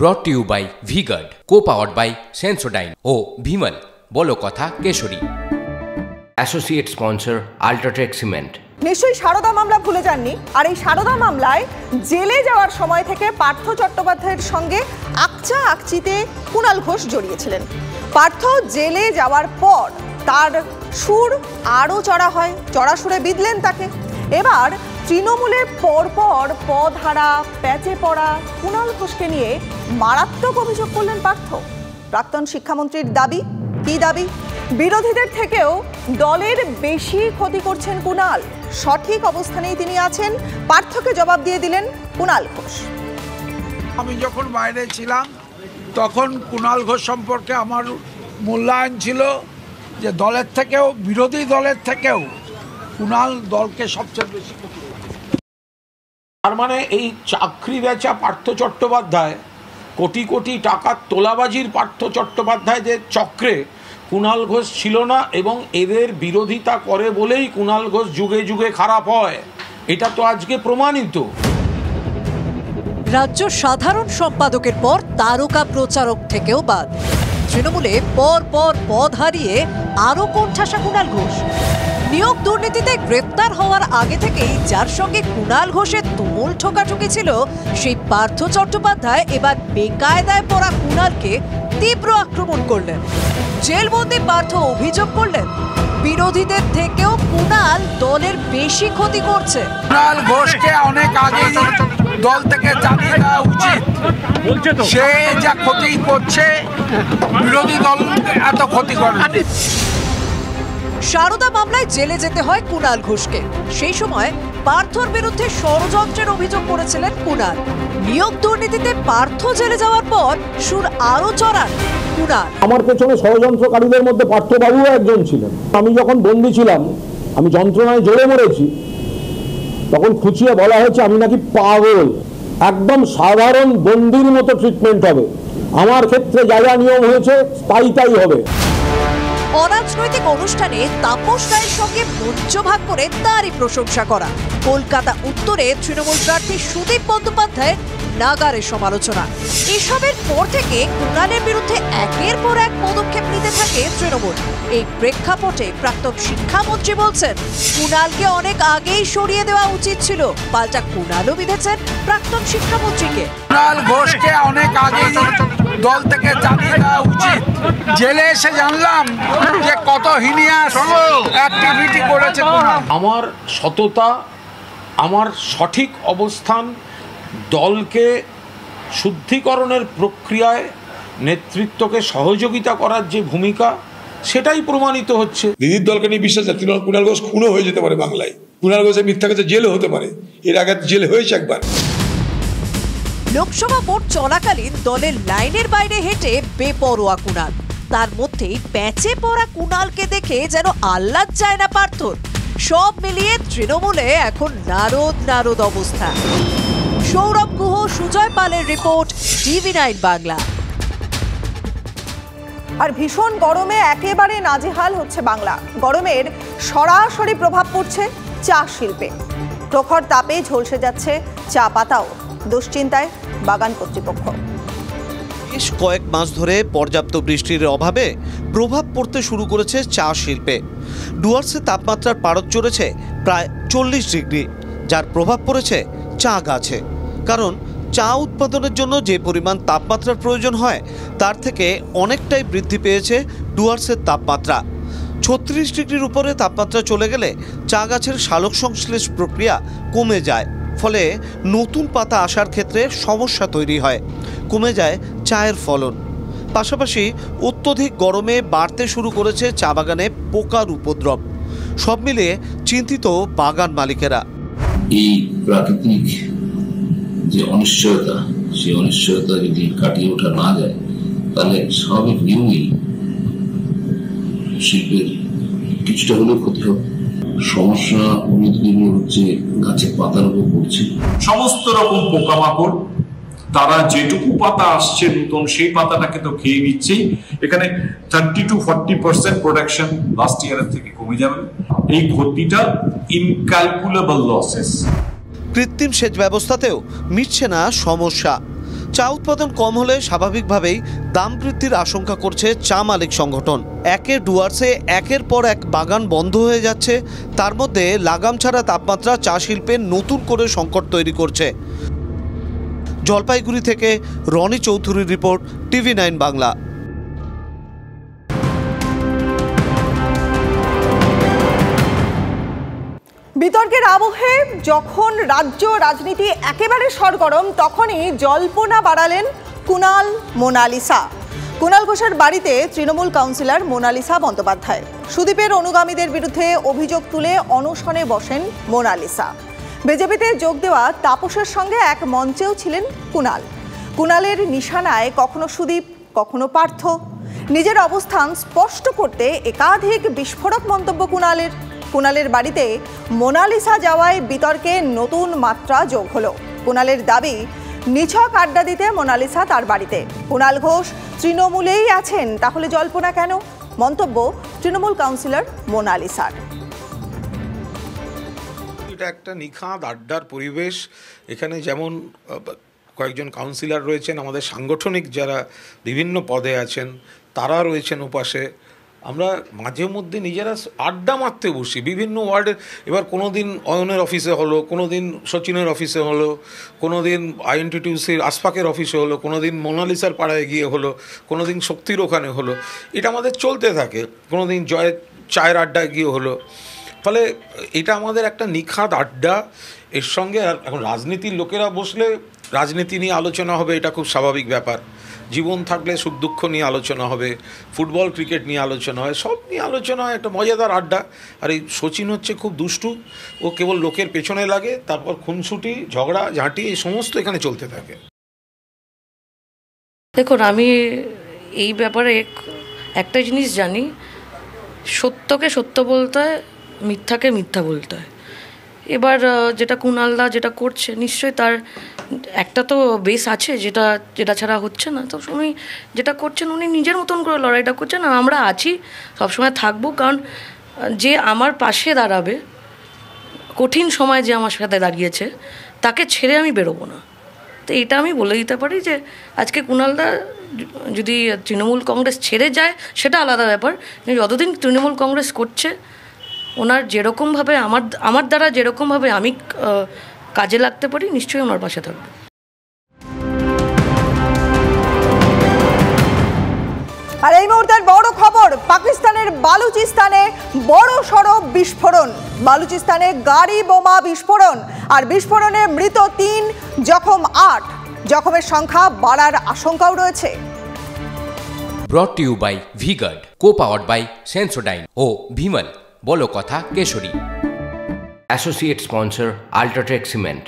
ব্রট to you by V-Guard, co-powered by Sensodyne ও ভিমল বলো কথা কেশরী। Associate sponsor UltraTech cement. নিশ্চয়ই সারদা মামলা ভুলে যাননি। আর এই সারদা মামলায় জেলে যাওয়ার সময় থেকে পার্থ চট্টোপাধ্যায়ের সঙ্গে আকচা আকচিতে কুণাল ঘোষ জড়িয়েছিলেন। পার্থ জেলে যাওয়ার পর তার সুর আরও চড়া হয়, চড়া সুরে বিঁধলেন তাকে। এবার তৃণমূলে পরপর পধারা প্যাচে পড়া কুণাল ঘোষকে নিয়ে মারাত্মক অভিযোগ করলেন পার্থ। প্রাক্তন শিক্ষামন্ত্রীর দাবি, কি দাবি? বিরোধীদের থেকেও দলের বেশি ক্ষতি করছেন কুণাল। সঠিক অবস্থানেই তিনি আছেন, পার্থকে জবাব দিয়ে দিলেন কুণাল ঘোষ। আমি যখন বাইরে ছিলাম তখন কুণাল ঘোষ সম্পর্কে আমার মূল্যায়ন ছিল যে দলের থেকেও, বিরোধী দলের থেকেও কুণাল দলকে সবচেয়ে বেশি ক্ষতি করছে। তার মানে এই চাকরি বেচা পার্থ চট্টোপাধ্যায়, কোটি কোটি টাকার তোলাবাজির পার্থ চট্টোপাধ্যায়দের চক্রে কুণাল ঘোষ ছিল না, এবং এদের বিরোধিতা করে বলেই কুণাল ঘোষ যুগে যুগে খারাপ হয়। এটা তো আজকে প্রমাণিত। রাজ্য সাধারণ সম্পাদকের পর তারকা প্রচারক থেকেও বাদ। তৃণমূলে পর পর পদ হারিয়ে আরও কোণঠাসা কুণাল ঘোষ। নিয়োগ দুর্নীতিতে গ্রেপ্তার হওয়ার আগে থেকেই যার সঙ্গে কুণাল ঘোষের তুমুল ঠোকাঠুকি ছিল, সেই পার্থ চট্টোপাধ্যায় এবার বেকায়দায় পড়া কুণালকে তীব্র আক্রমণ করলেন। জেলবন্দি পার্থ অভিযোগ করলেন, বিরোধীদের থেকেও কুণাল দলের বেশি ক্ষতি করছে। কুণাল ঘোষকে অনেক আগে দল থেকে জানিয়ে দেওয়া উচিত। সে যা ক্ষতি করছে, বিরোধী দল এত ক্ষতি করে। সারদা মামলায় জেলে যেতে হয় কুণাল ঘোষকে। সেই সময় পার্থর বিরুদ্ধে ষড়যন্ত্রের অভিযোগ করেছিলেন কুণাল। নিয়োগ দুর্নীতিতে পার্থ জেলে যাওয়ার পর সুর আরো চড়ান কুণাল। আমার পেছনে ষড়যন্ত্রকারীদের মধ্যে পার্থবাবুও একজন ছিলেন। আমি যখন বন্দী ছিলাম, আমি যন্ত্রণায় জ্বলে মরেছি, তখন খুঁচিয়ে বলা হয়েছে আমি নাকি পাগল। একদম সাধারণ বন্দির মতো ট্রিটমেন্ট হবে। আমার ক্ষেত্রে যা যা নিয়ম হয়েছে তাই হবে। অরাজনৈতিক অনুষ্ঠানে তাপস রায়ের সঙ্গে মঞ্চ ভাগ করে তারই প্রশংসা করা। কলকাতা উত্তরে তৃণমূল প্রার্থী সুদীপ বন্দ্যোপাধ্যায়ের নাগারে সমালোচনা। এসবের পর থেকে কুণালের বিরুদ্ধে একের পর এক পদক্ষেপ নিতে থাকে তৃণমূল। এই প্রেক্ষাপটে প্রাক্তন শিক্ষামন্ত্রী বলছেন, কুণালকে অনেক আগেই সরিয়ে দেওয়া উচিত ছিল। পাল্টা কুণালও বিঁধেছেন প্রাক্তন শিক্ষামন্ত্রীকে। কুণাল ঘোষকে অনেক আগে দল থেকে জানিয়ে দেওয়া উচিত। জেলে এসে জানলাম যে কত হিনিয়াস অ্যাক্টিভিটি করেছে কুণাল। আমার সততা, আমার সঠিক অবস্থান, দলকে শুদ্ধিকরণের প্রক্রিয়ায় নেতৃত্বকে সহযোগিতা করার যে ভূমিকা, সেটাই প্রমাণিত হচ্ছে। দিদির দলকে নিয়ে বিশ্বাস আছে কুণাল ঘোষ খুনও হয়ে যেতে পারে বাংলায়। কুণাল ঘোষের মিথ্যা কাছে জেলও হতে পারে। এর আগে জেল হয়েছে একবার। লোকসভা ভোট চলাকালীন দলের লাইনের বাইরে হেঁটে বেপরোয়া কুণাল। তার মধ্যেই প্যাচে পড়া কুণালকে দেখে যেন আহ্লাদ যায় না পার্থর। সব মিলিয়ে তৃণমূলে এখন নারদ অবস্থা। সৌরভ গুহ, সুজয় পালের রিপোর্ট, TV9 বাংলা। আর ভীষণ গরমে একেবারে নাজেহাল হচ্ছে বাংলা। গরমের সরাসরি প্রভাব পড়ছে চা শিল্পে। প্রখর তাপে ঝলসে যাচ্ছে চা পাতাও। দুশ্চিন্তায় বাগান কর্তৃপক্ষ। বেশ কয়েক মাস ধরে পর্যাপ্ত বৃষ্টির অভাবে প্রভাব পড়তে শুরু করেছে চা শিল্পে। ডুয়ার্সে তাপমাত্রার পারদ চড়েছে প্রায় 40 ডিগ্রি, যার প্রভাব পড়েছে চা গাছে। কারণ চা উৎপাদনের জন্য যে পরিমাণ তাপমাত্রার প্রয়োজন হয়, তার থেকে অনেকটাই বৃদ্ধি পেয়েছে ডুয়ার্সের তাপমাত্রা। 36 ডিগ্রির উপরে তাপমাত্রা চলে গেলে চা গাছের সালোক সংশ্লেষ প্রক্রিয়া কমে যায়, ফলে নতুন পাতা আসার ক্ষেত্রে সমস্যা তৈরি হয়, কমে যায় চায়ের ফলন। পাশাপাশি অত্যধিক গরমে বাড়তে শুরু করেছে চা বাগানে পোকার উপদ্রব। সব মিলিয়ে চিন্তিত বাগান মালিকেরা। এই প্রাকৃতিক যে অনিশ্চয়তা, সেই অনিশ্চয়তা যদি কাটিয়ে ওঠা না যায়, তাহলে স্বাভাবিক নিয়মেই শিল্পের কিছুটা হলেও ক্ষতি হবে। সমস্যা নির্ভর হচ্ছে গাছের পাতার উপর পড়ছে। সমস্ত রকম পোকামাকড় তারা যেটুকু পাতা আসছে নতুন, সেই পাতাটাকে তো খেয়ে নিচ্ছেই। এখানে 30 to 40% প্রোডাকশন লাস্ট ইয়ারের থেকে কমে যাবে। এই ক্ষতিটা ইনক্যালকুলেবল লসেস। কৃত্রিম সেচ ব্যবস্থাতেও মিটছে না সমস্যা। চা উৎপাদন কম হলে স্বাভাবিকভাবেই দাম বৃদ্ধির আশঙ্কা করছে চা মালিক সংগঠন। একে ডুয়ার্সে একের পর এক বাগান বন্ধ হয়ে যাচ্ছে, তার মধ্যে লাগাম ছাড়া তাপমাত্রা চা শিল্পে নতুন করে সংকট তৈরি করছে। জলপাইগুড়ি থেকে রনি চৌধুরীর রিপোর্ট, TV9 বাংলা। বিতর্কের আবহে যখন রাজ্য রাজনীতি একেবারে সরগরম, তখনই জল্পনা বাড়ালেন কুণাল মোনালিসা। কুণাল ঘোষের বাড়িতে তৃণমূল কাউন্সিলর মোনালিসা বন্দ্যোপাধ্যায়। সুদীপের অনুগামীদের বিরুদ্ধে অভিযোগ তুলে অনশনে বসেন মোনালিসা। বিজেপিতে যোগ দেওয়া তাপসের সঙ্গে এক মঞ্চেও ছিলেন কুণাল। কুণালের নিশানায় কখনো সুদীপ, কখনো পার্থ। নিজের অবস্থান স্পষ্ট করতে একাধিক বিস্ফোরক মন্তব্য কুণালের। কুণালের বাড়িতে মোনালিসা যাওয়ায় বিতর্কে নতুন মাত্রা যোগ হলো। কুণালের দাবি, নিছক আড্ডা দিতে মোনালিসা তার বাড়িতে। কুণাল ঘোষ তৃণমূলেই আছেন, তাহলে জল্পনা কেন? মন্তব্য তৃণমূল কাউন্সিলর মোনালিসার। এটা একটা নিখাদ আড্ডার পরিবেশ। এখানে যেমন কয়েকজন কাউন্সিলর রয়েছেন, আমাদের সাংগঠনিক যারা বিভিন্ন পদে আছেন তারা রয়েছেন ওপাশে। আমরা মাঝে মধ্যে নিজেরা আড্ডা মারতে বসি বিভিন্ন ওয়ার্ডের। এবার কোনো দিন অয়নের অফিসে হলো, কোনো দিন সচিনের অফিসে হলো, কোনো দিন INTTUCর আশফাকের অফিসে হলো, কোনো দিন মোনালিসার পাড়ায় গিয়ে হলো, কোনো দিন শক্তির ওখানে হলো। এটা আমাদের চলতে থাকে। কোনো দিন জয়ের চায়ের আড্ডায় গিয়ে হলো। ফলে এটা আমাদের একটা নিখাদ আড্ডা। এর সঙ্গে এখন রাজনীতির লোকেরা বসলে রাজনীতি নিয়ে আলোচনা হবে, এটা খুব স্বাভাবিক ব্যাপার। জীবন থাকলে সুখ দুঃখ নিয়ে আলোচনা হবে, ফুটবল ক্রিকেট নিয়ে আলোচনা হয়, সব নিয়ে আলোচনা হয়, একটা মজাদার আড্ডা। আর এই সচিন হচ্ছে খুব দুষ্টু, ও কেবল লোকের পেছনে লাগে, তারপর খুনসুটি, ঝগড়া ঝাঁটি এই সমস্ত এখানে চলতে থাকে। দেখুন, আমি এই ব্যাপারে একটা জিনিস জানি, সত্যকে সত্য বলতে হয়, মিথ্যাকে মিথ্যা বলতে হয়। এবার যেটা কুণালদা যেটা করছে, নিশ্চয়ই তার একটা তো বেস আছে যেটা ছাড়া হচ্ছে না। তো উনি যেটা করছেন, উনি নিজের মতন করে লড়াইটা করছেন। আর আমরা আছি, সবসময় থাকবো। কারণ যে আমার পাশে দাঁড়াবে, কঠিন সময় যে আমার সাথে দাঁড়িয়েছে, তাকে ছেড়ে আমি বেরোবো না। তো এটা আমি বলে দিতে পারি যে আজকে কুণালদা যদি তৃণমূল কংগ্রেস ছেড়ে যায় সেটা আলাদা ব্যাপার, কিন্তু যতদিন তৃণমূল কংগ্রেস করছে, ওনার যেরকমভাবে আমার দ্বারা যেরকমভাবে আমি কাজে লাগতে পারি, নিশ্চয়ই ওনার পাশে থাকবো। আর এই মুহূর্তের বড় খবর, পাকিস্তানের বালুচিস্তানে বড় সড় বিস্ফোরণ। বালুচিস্তানে গাড়ি বোমা বিস্ফোরণ, আর বিস্ফোরণে মৃত 3, জখম 8। জখমের সংখ্যা বাড়ার আশঙ্কাও রয়েছে। Brought to you by V-Guard, co-powered by Sensodyne ও ভিমল, বলো কথা কেশরী। Associate sponsor UltraTech cement.